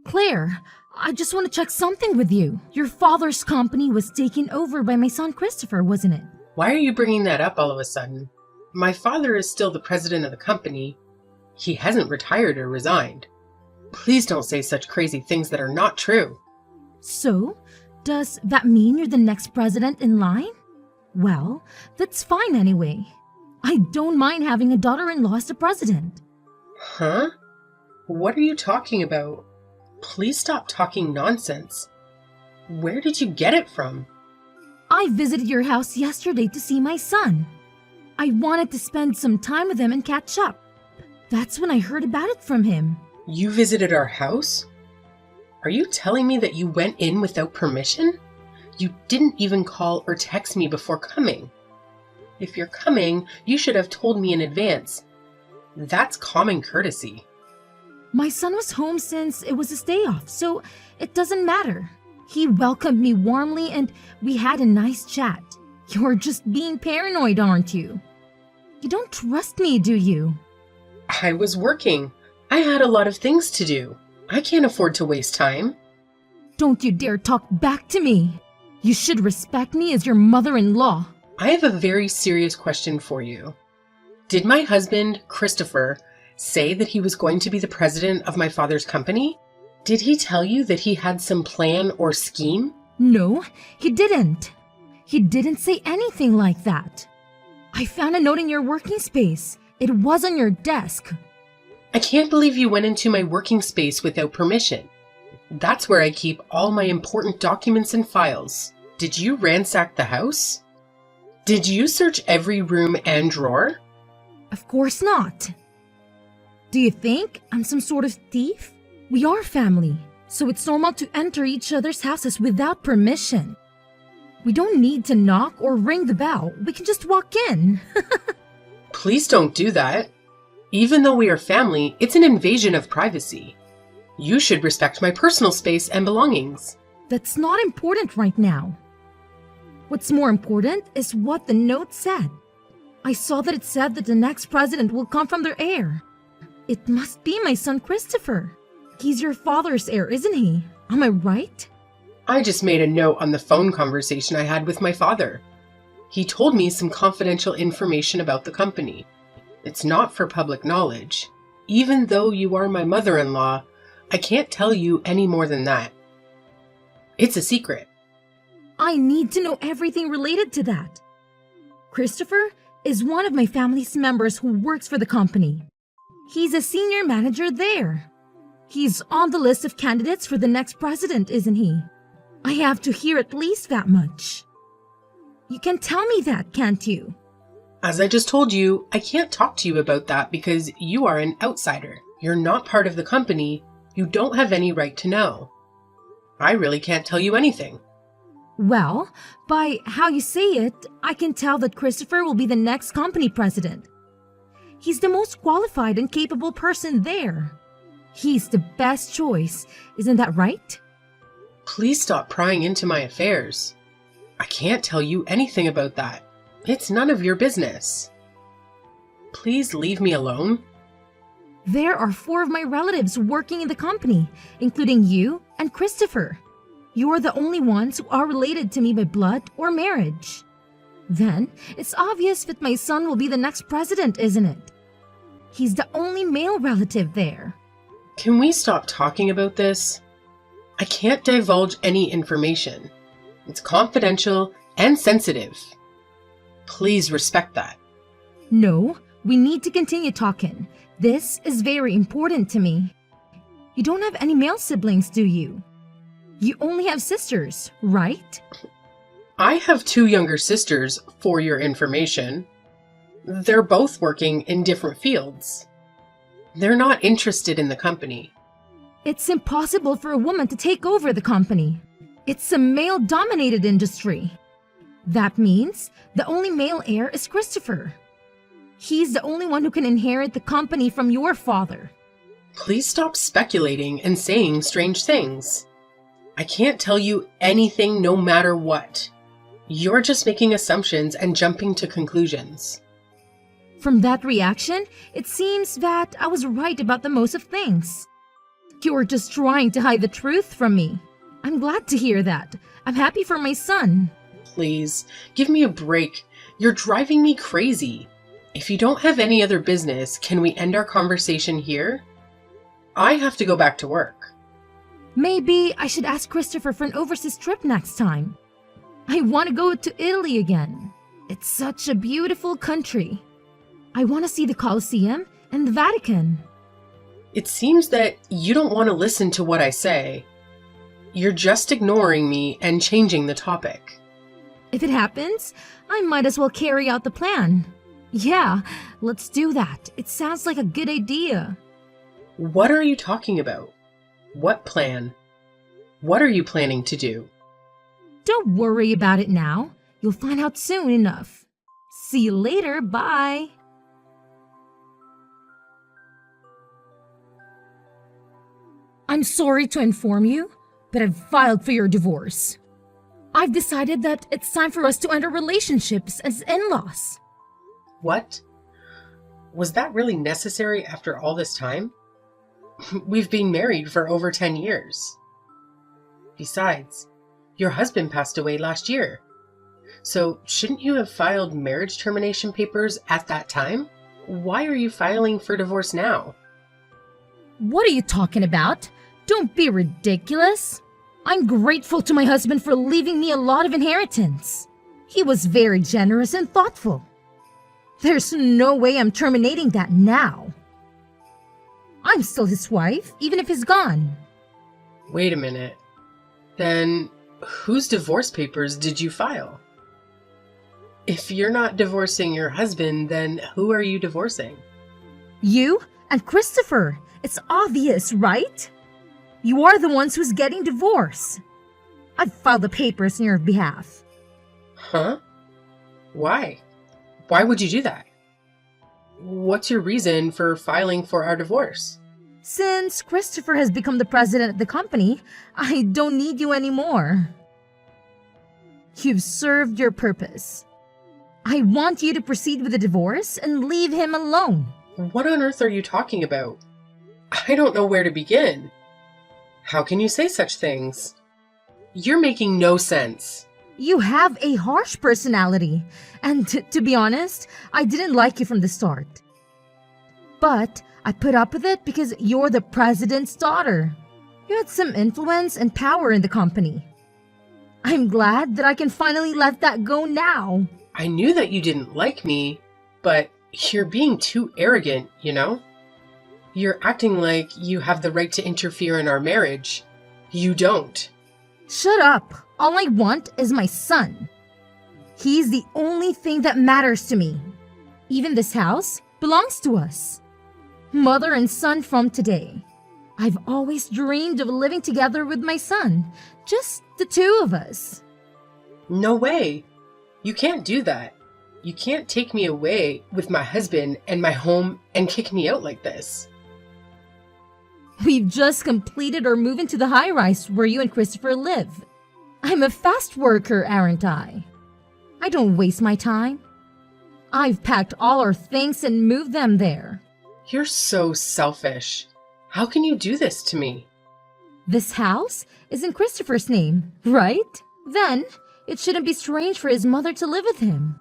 Claire, I just want to check something with you. Your father's company was taken over by my son Christopher, wasn't it? Why are you bringing that up all of a sudden? My father is still the president of the company. He hasn't retired or resigned. Please don't say such crazy things that are not true. So, does that mean you're the next president in line? Well, that's fine anyway. I don't mind having a daughter-in-law as the president. Huh? What are you talking about? Please stop talking nonsense. Where did you get it from? I visited your house yesterday to see my son. I wanted to spend some time with him and catch up. That's when I heard about it from him. You visited our house? Are you telling me that you went in without permission? You didn't even call or text me before coming. If you're coming, you should have told me in advance. That's common courtesy. My son was home since it was his day off, so it doesn't matter. He welcomed me warmly and we had a nice chat. You're just being paranoid, aren't you? You don't trust me, do you? I was working. I had a lot of things to do. I can't afford to waste time. Don't you dare talk back to me. You should respect me as your mother-in-law. I have a very serious question for you. Did my husband, Christopher, say that he was going to be the president of my father's company? Did he tell you that he had some plan or scheme? No, he didn't. He didn't say anything like that. I found a note in your working space. It was on your desk. I can't believe you went into my working space without permission. That's where I keep all my important documents and files. Did you ransack the house? Did you search every room and drawer? Of course not. Do you think I'm some sort of thief? We are family, so it's normal to enter each other's houses without permission. We don't need to knock or ring the bell. We can just walk in. Please don't do that. Even though we are family, it's an invasion of privacy. You should respect my personal space and belongings. That's not important right now. What's more important is what the note said. I saw that it said that the next president will come from their heir. It must be my son Christopher. He's your father's heir, isn't he? Am I right? I just made a note on the phone conversation I had with my father. He told me some confidential information about the company. It's not for public knowledge. Even though you are my mother-in-law, I can't tell you any more than that. It's a secret. I need to know everything related to that. Christopher is one of my family's members who works for the company. He's a senior manager there. He's on the list of candidates for the next president, isn't he? I have to hear at least that much. You can tell me that, can't you? As I just told you, I can't talk to you about that because you are an outsider. You're not part of the company. You don't have any right to know. I really can't tell you anything. Well, by how you say it, I can tell that Christopher will be the next company president. He's the most qualified and capable person there. He's the best choice, isn't that right? Please stop prying into my affairs. I can't tell you anything about that. It's none of your business. Please leave me alone. There are 4 of my relatives working in the company, including you and Christopher. You're the only ones who are related to me by blood or marriage. Then, it's obvious that my son will be the next president, isn't it? He's the only male relative there. Can we stop talking about this? I can't divulge any information. It's confidential and sensitive. Please respect that. No, we need to continue talking. This is very important to me. You don't have any male siblings, do you? You only have sisters, right? I have 2 younger sisters, for your information. They're both working in different fields. They're not interested in the company. It's impossible for a woman to take over the company. It's a male-dominated industry. That means the only male heir is Christopher. He's the only one who can inherit the company from your father. Please stop speculating and saying strange things. I can't tell you anything no matter what. You're just making assumptions and jumping to conclusions. From that reaction, it seems that I was right about the most of things. You're just trying to hide the truth from me. I'm glad to hear that. I'm happy for my son. Please, give me a break. You're driving me crazy. If you don't have any other business, can we end our conversation here? I have to go back to work. Maybe I should ask Christopher for an overseas trip next time. I want to go to Italy again. It's such a beautiful country. I want to see the Colosseum and the Vatican. It seems that you don't want to listen to what I say. You're just ignoring me and changing the topic. If it happens, I might as well carry out the plan. Yeah, let's do that. It sounds like a good idea. What are you talking about? What plan? What are you planning to do? Don't worry about it now. You'll find out soon enough. See you later. Bye. I'm sorry to inform you, but I've filed for your divorce. I've decided that it's time for us to end our relationships as in-laws. What? Was that really necessary after all this time? We've been married for over 10 years. Besides, your husband passed away last year. So shouldn't you have filed marriage termination papers at that time? Why are you filing for divorce now? What are you talking about? Don't be ridiculous. I'm grateful to my husband for leaving me a lot of inheritance. He was very generous and thoughtful. There's no way I'm terminating that now. I'm still his wife, even if he's gone. Wait a minute. Then whose divorce papers did you file? If you're not divorcing your husband, then who are you divorcing? You and Christopher. It's obvious, right? You are the ones who's getting divorced. I've filed the papers on your behalf. Huh? Why? Why would you do that? What's your reason for filing for our divorce? Since Christopher has become the president of the company, I don't need you anymore. You've served your purpose. I want you to proceed with the divorce and leave him alone. What on earth are you talking about? I don't know where to begin. How can you say such things? You're making no sense. You have a harsh personality, and to be honest, I didn't like you from the start. But I put up with it because you're the president's daughter. You had some influence and power in the company. I'm glad that I can finally let that go now. I knew that you didn't like me, but you're being too arrogant, you know? You're acting like you have the right to interfere in our marriage. You don't. Shut up. All I want is my son. He's the only thing that matters to me. Even this house belongs to us. Mother and son from today. I've always dreamed of living together with my son. Just the two of us. No way. You can't do that. You can't take me away with my husband and my home and kick me out like this. We've just completed our move into the high-rise where you and Christopher live. I'm a fast worker, aren't I? I don't waste my time. I've packed all our things and moved them there. You're so selfish. How can you do this to me? This house is in Christopher's name, right? Then it shouldn't be strange for his mother to live with him.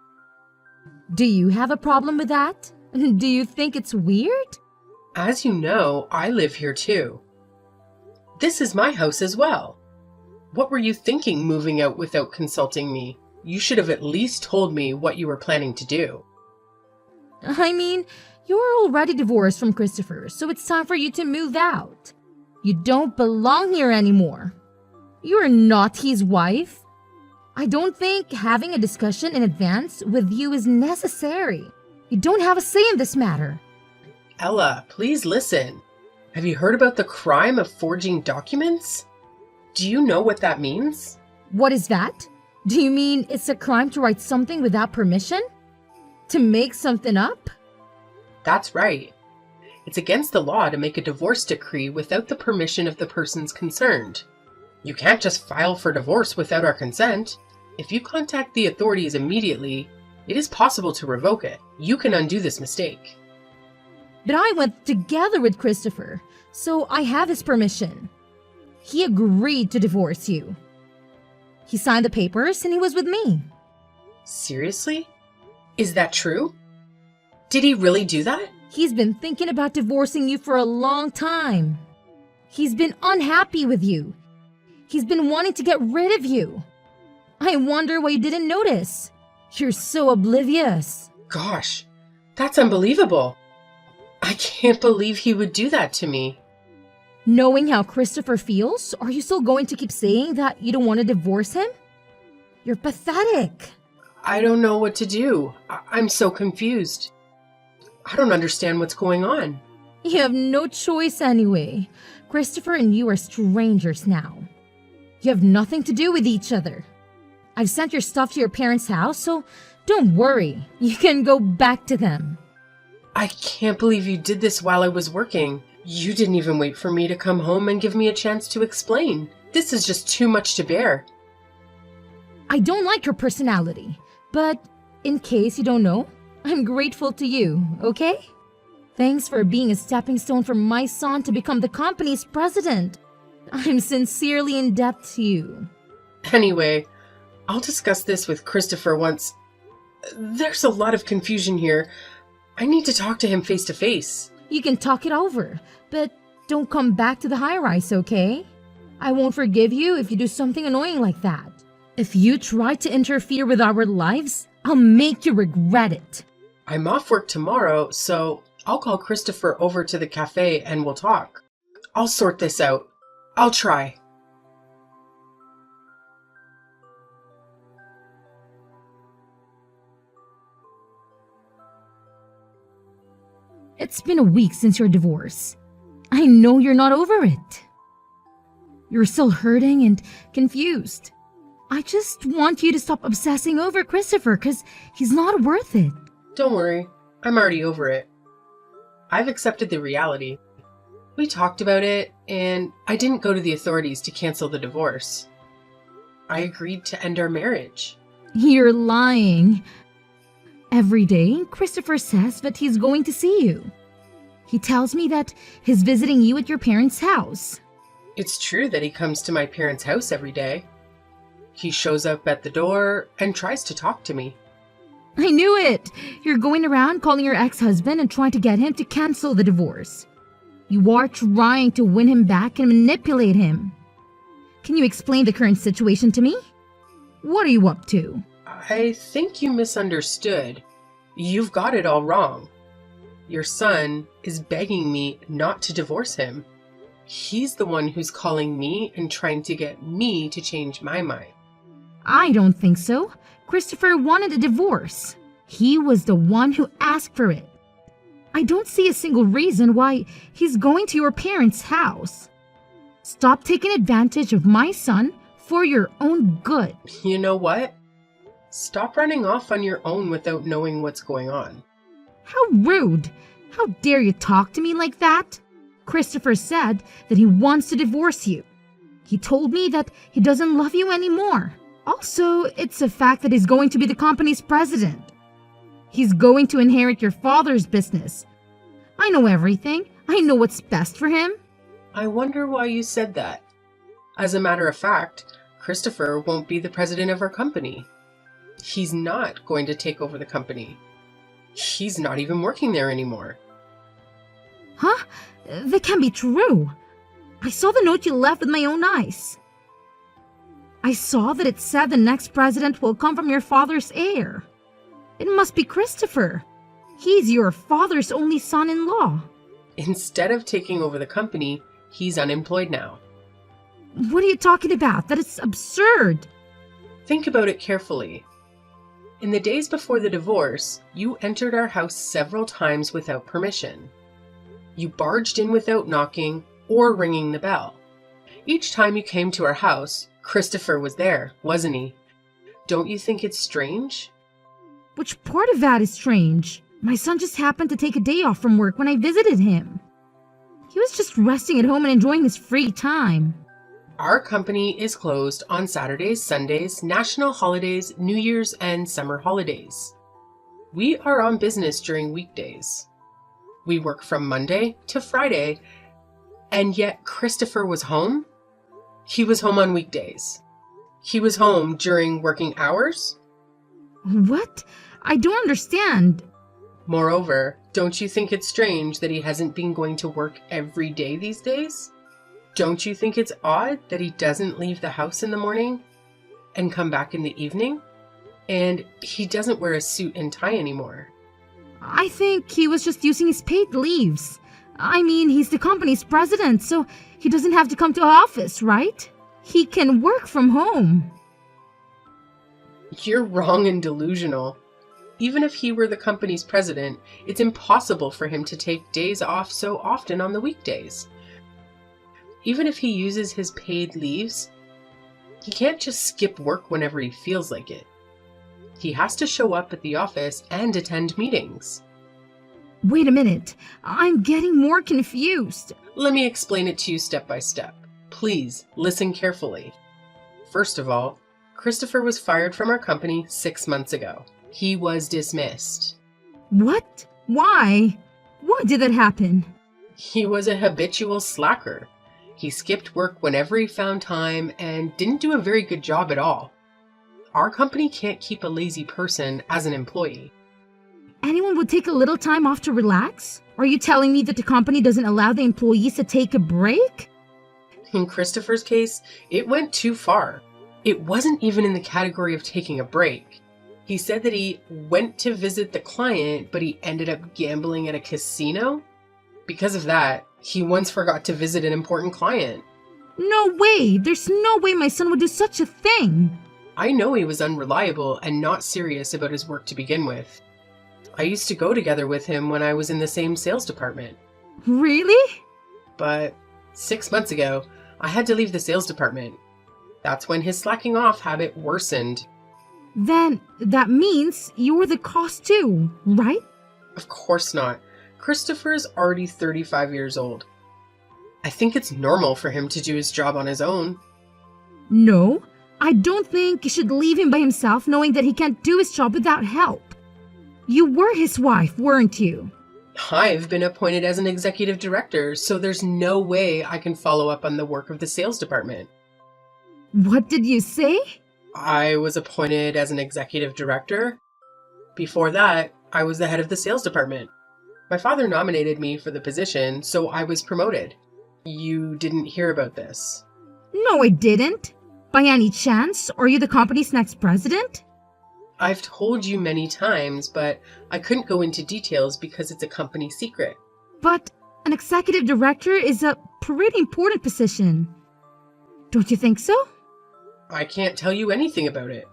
Do you have a problem with that? Do you think it's weird? As you know, I live here too. This is my house as well. What were you thinking moving out without consulting me? You should have at least told me what you were planning to do. I mean, you're already divorced from Christopher, so it's time for you to move out. You don't belong here anymore. You're not his wife. I don't think having a discussion in advance with you is necessary. You don't have a say in this matter. Ella, please listen. Have you heard about the crime of forging documents? Do you know what that means? What is that? Do you mean it's a crime to write something without permission? To make something up? That's right. It's against the law to make a divorce decree without the permission of the persons concerned. You can't just file for divorce without our consent. If you contact the authorities immediately, it is possible to revoke it. You can undo this mistake. But I went together with Christopher, so I have his permission. He agreed to divorce you. He signed the papers and he was with me. Seriously? Is that true? Did he really do that? He's been thinking about divorcing you for a long time. He's been unhappy with you. He's been wanting to get rid of you. I wonder why you didn't notice. You're so oblivious. Gosh, that's unbelievable. I can't believe he would do that to me. Knowing how Christopher feels, are you still going to keep saying that you don't want to divorce him? You're pathetic. I don't know what to do. I'm so confused. I don't understand what's going on. You have no choice anyway. Christopher and you are strangers now. You have nothing to do with each other. I've sent your stuff to your parents' house, so don't worry. You can go back to them. I can't believe you did this while I was working. You didn't even wait for me to come home and give me a chance to explain. This is just too much to bear. I don't like your personality, but in case you don't know, I'm grateful to you, okay? Thanks for being a stepping stone for my son to become the company's president. I'm sincerely in debt to you. Anyway, I'll discuss this with Christopher once. There's a lot of confusion here. I need to talk to him face to face. You can talk it over, but don't come back to the high-rise, okay? I won't forgive you if you do something annoying like that. If you try to interfere with our lives, I'll make you regret it. I'm off work tomorrow, so I'll call Christopher over to the cafe and we'll talk. I'll sort this out. I'll try. It's been a week since your divorce. I know you're not over it. You're still hurting and confused. I just want you to stop obsessing over Christopher because he's not worth it. Don't worry, I'm already over it. I've accepted the reality. We talked about it, and I didn't go to the authorities to cancel the divorce. I agreed to end our marriage. You're lying. Every day, Christopher says that he's going to see you. He tells me that he's visiting you at your parents' house. It's true that he comes to my parents' house every day. He shows up at the door and tries to talk to me. I knew it! You're going around calling your ex-husband and trying to get him to cancel the divorce. You are trying to win him back and manipulate him. Can you explain the current situation to me? What are you up to? I think you misunderstood. You've got it all wrong. Your son is begging me not to divorce him. He's the one who's calling me and trying to get me to change my mind. I don't think so. Christopher wanted a divorce. He was the one who asked for it. I don't see a single reason why he's going to your parents' house. Stop taking advantage of my son for your own good. You know what? Stop running off on your own without knowing what's going on. How rude! How dare you talk to me like that? Christopher said that he wants to divorce you. He told me that he doesn't love you anymore. Also, it's a fact that he's going to be the company's president. He's going to inherit your father's business. I know everything. I know what's best for him. I wonder why you said that. As a matter of fact, Christopher won't be the president of our company. He's not going to take over the company. He's not even working there anymore. Huh? That can't be true. I saw the note you left with my own eyes. I saw that it said the next president will come from your father's heir. It must be Christopher. He's your father's only son-in-law. Instead of taking over the company, he's unemployed now. What are you talking about? That is absurd. Think about it carefully. In the days before the divorce, you entered our house several times without permission. You barged in without knocking or ringing the bell. Each time you came to our house, Christopher was there, wasn't he? Don't you think it's strange? Which part of that is strange? My son just happened to take a day off from work when I visited him. He was just resting at home and enjoying his free time. Our company is closed on Saturdays, Sundays, national holidays, New Year's, and summer holidays. We are on business during weekdays. We work from Monday to Friday, and yet Christopher was home? He was home on weekdays. He was home during working hours? What? I don't understand. Moreover, don't you think it's strange that he hasn't been going to work every day these days? Don't you think it's odd that he doesn't leave the house in the morning and come back in the evening? And he doesn't wear a suit and tie anymore. I think he was just using his paid leaves. I mean, he's the company's president, so he doesn't have to come to office, right? He can work from home. You're wrong and delusional. Even if he were the company's president, it's impossible for him to take days off so often on the weekdays. Even if he uses his paid leaves, he can't just skip work whenever he feels like it. He has to show up at the office and attend meetings. Wait a minute. I'm getting more confused. Let me explain it to you step by step. Please, listen carefully. First of all, Christopher was fired from our company 6 months ago. He was dismissed. What? Why? Why did that happen? He was a habitual slacker. He skipped work whenever he found time and didn't do a very good job at all. Our company can't keep a lazy person as an employee. Anyone would take a little time off to relax? Are you telling me that the company doesn't allow the employees to take a break? In Christopher's case, it went too far. It wasn't even in the category of taking a break. He said that he went to visit the client, but he ended up gambling at a casino. Because of that, he once forgot to visit an important client. No way! There's no way my son would do such a thing! I know he was unreliable and not serious about his work to begin with. I used to go together with him when I was in the same sales department. Really? But 6 months ago, I had to leave the sales department. That's when his slacking off habit worsened. Then that means you're the cause too, right? Of course not. Christopher's already 35 years old. I think it's normal for him to do his job on his own. No, I don't think you should leave him by himself knowing that he can't do his job without help. You were his wife, weren't you? I've been appointed as an executive director, so there's no way I can follow up on the work of the sales department. What did you say? I was appointed as an executive director. Before that, I was the head of the sales department. My father nominated me for the position, so I was promoted. You didn't hear about this. No, I didn't. By any chance, are you the company's next president? I've told you many times, but I couldn't go into details because it's a company secret. But an executive director is a pretty important position. Don't you think so? I can't tell you anything about it.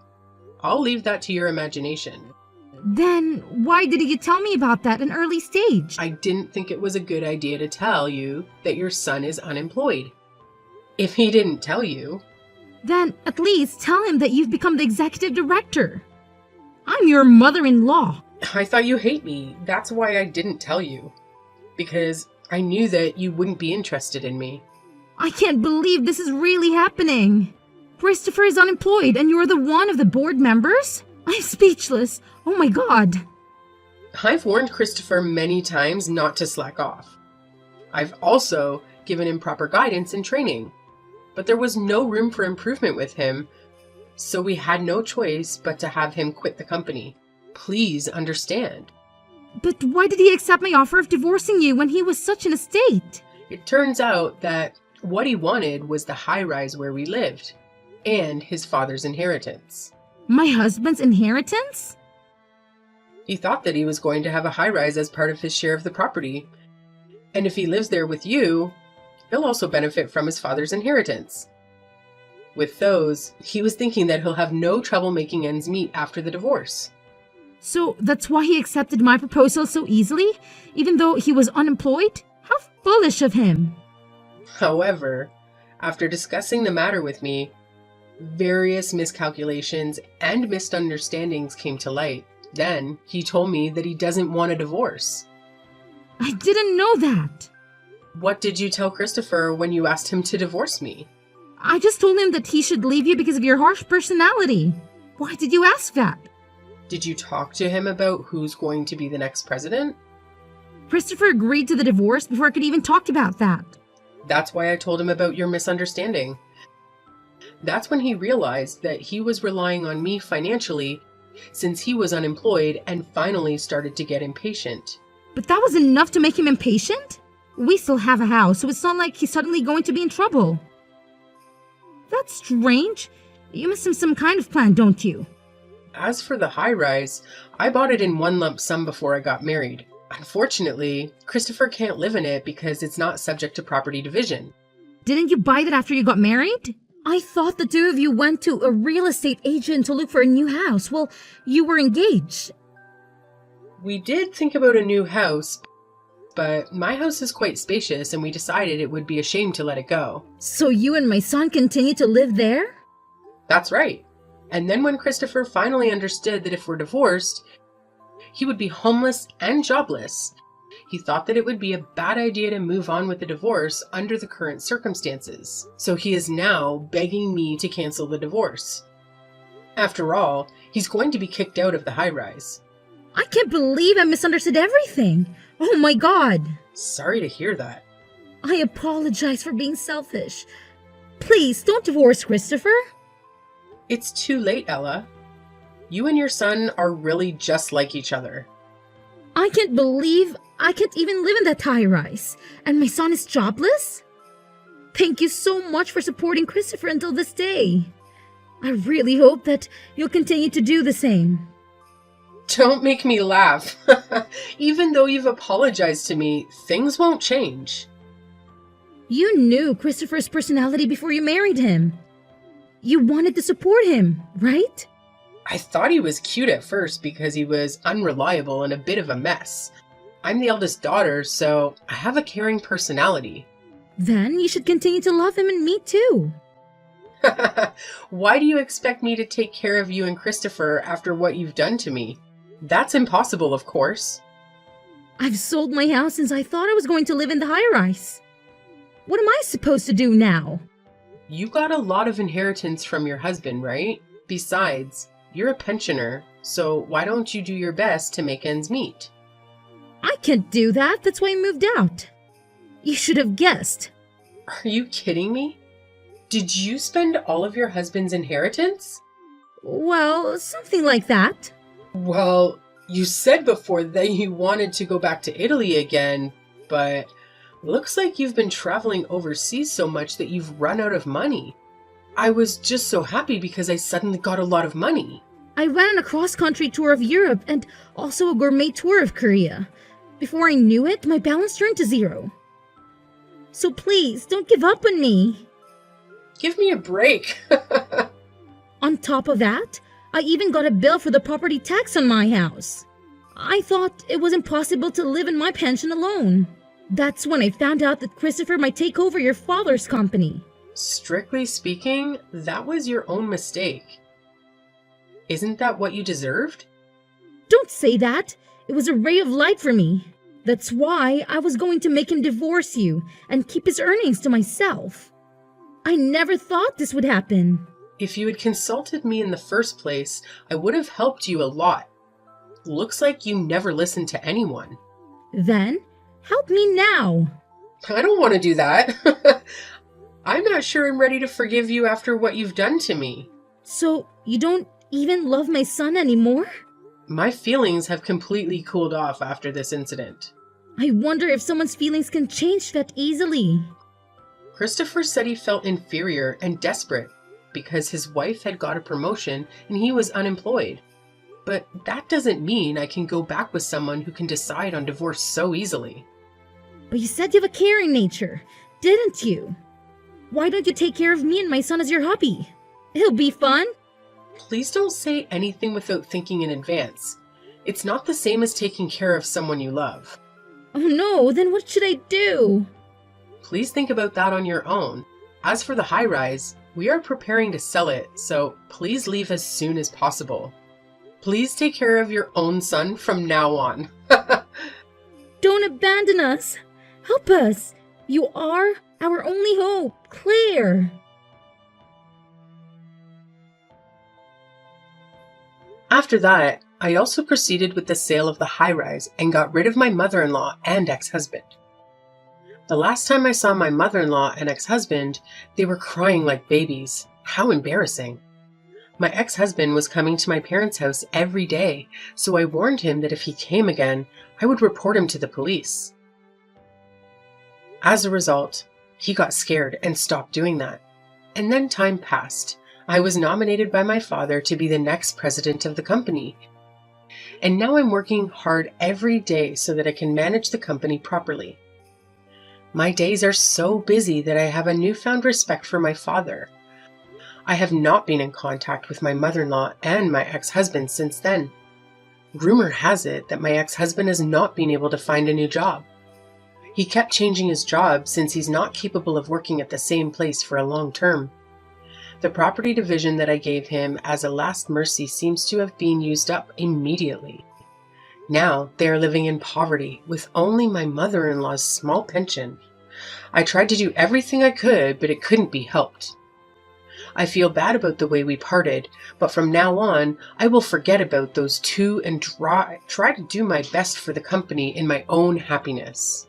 I'll leave that to your imagination. Then why didn't you tell me about that at an early stage? I didn't think it was a good idea to tell you that your son is unemployed. If he didn't tell you... Then at least tell him that you've become the executive director. I'm your mother-in-law. I thought you hate me. That's why I didn't tell you. Because I knew that you wouldn't be interested in me. I can't believe this is really happening. Christopher is unemployed and you're the one of the board members? I'm speechless. Oh my god. I've warned Christopher many times not to slack off. I've also given him proper guidance and training. But there was no room for improvement with him, so we had no choice but to have him quit the company. Please understand. But why did he accept my offer of divorcing you when he was such in a state? It turns out that what he wanted was the high-rise where we lived, and his father's inheritance. My husband's inheritance? He thought that he was going to have a high-rise as part of his share of the property. And if he lives there with you, he'll also benefit from his father's inheritance. With those, he was thinking that he'll have no trouble making ends meet after the divorce. So that's why he accepted my proposal so easily, even though he was unemployed? How foolish of him. However, after discussing the matter with me, various miscalculations and misunderstandings came to light. Then he told me that he doesn't want a divorce. I didn't know that. What did you tell Christopher when you asked him to divorce me? I just told him that he should leave you because of your harsh personality. Why did you ask that? Did you talk to him about who's going to be the next president? Christopher agreed to the divorce before I could even talk about that. That's why I told him about your misunderstanding. That's when he realized that he was relying on me financially since he was unemployed and finally started to get impatient. But that was enough to make him impatient? We still have a house, so it's not like he's suddenly going to be in trouble. That's strange. You must have some kind of plan, don't you? As for the high-rise, I bought it in one lump sum before I got married. Unfortunately, Christopher can't live in it because it's not subject to property division. Didn't you buy that after you got married? I thought the two of you went to a real estate agent to look for a new house. Well, you were engaged. We did think about a new house, but my house is quite spacious and we decided it would be a shame to let it go. So you and my son continue to live there? That's right. And then when Christopher finally understood that if we're divorced, he would be homeless and jobless, he thought that it would be a bad idea to move on with the divorce under the current circumstances. So he is now begging me to cancel the divorce. After all, he's going to be kicked out of the high-rise. I can't believe I misunderstood everything. Oh my God. Sorry to hear that. I apologize for being selfish. Please, don't divorce Christopher. It's too late, Ella. You and your son are really just like each other. I can't believe I can't even live in that high-rise, and my son is jobless? Thank you so much for supporting Christopher until this day. I really hope that you'll continue to do the same. Don't make me laugh. Even though you've apologized to me, things won't change. You knew Christopher's personality before you married him. You wanted to support him, right? I thought he was cute at first because he was unreliable and a bit of a mess. I'm the eldest daughter, so I have a caring personality. Then you should continue to love him and me too. Why do you expect me to take care of you and Christopher after what you've done to me? That's impossible, of course. I've sold my house since I thought I was going to live in the high-rise. What am I supposed to do now? You got a lot of inheritance from your husband, right? Besides, you're a pensioner, so why don't you do your best to make ends meet? I can't do that. That's why I moved out. You should have guessed. Are you kidding me? Did you spend all of your husband's inheritance? Well, something like that. Well, you said before that you wanted to go back to Italy again, but looks like you've been traveling overseas so much that you've run out of money. I was just so happy because I suddenly got a lot of money. I went on a cross-country tour of Europe and also a gourmet tour of Korea. Before I knew it, my balance turned to zero. So please, don't give up on me. Give me a break. On top of that, I even got a bill for the property tax on my house. I thought it was impossible to live in my pension alone. That's when I found out that Christopher might take over your father's company. Strictly speaking, that was your own mistake. Isn't that what you deserved? Don't say that. It was a ray of light for me. That's why I was going to make him divorce you and keep his earnings to myself. I never thought this would happen. If you had consulted me in the first place, I would have helped you a lot. Looks like you never listened to anyone. Then, help me now. I don't want to do that. I'm not sure I'm ready to forgive you after what you've done to me. So, you don't even love my son anymore? My feelings have completely cooled off after this incident. I wonder if someone's feelings can change that easily. Christopher said he felt inferior and desperate because his wife had got a promotion and he was unemployed. But that doesn't mean I can go back with someone who can decide on divorce so easily. But you said you have a caring nature, didn't you? Why don't you take care of me and my son as your hubby? It'll be fun. Please don't say anything without thinking in advance. It's not the same as taking care of someone you love. Oh no, then what should I do? Please think about that on your own. As for the high-rise, we are preparing to sell it, so please leave as soon as possible. Please take care of your own son from now on. Don't abandon us. Help us. You are our only hope, Claire. After that, I also proceeded with the sale of the high-rise and got rid of my mother-in-law and ex-husband. The last time I saw my mother-in-law and ex-husband, they were crying like babies. How embarrassing. My ex-husband was coming to my parents' house every day, so I warned him that if he came again, I would report him to the police. As a result, he got scared and stopped doing that. And then time passed. I was nominated by my father to be the next president of the company. And now I'm working hard every day so that I can manage the company properly. My days are so busy that I have a newfound respect for my father. I have not been in contact with my mother-in-law and my ex-husband since then. Rumor has it that my ex-husband has not been able to find a new job. He kept changing his job since he's not capable of working at the same place for a long term. The property division that I gave him as a last mercy seems to have been used up immediately. Now they are living in poverty with only my mother-in-law's small pension. I tried to do everything I could, but it couldn't be helped. I feel bad about the way we parted, but from now on, I will forget about those two and try to do my best for the company in my own happiness.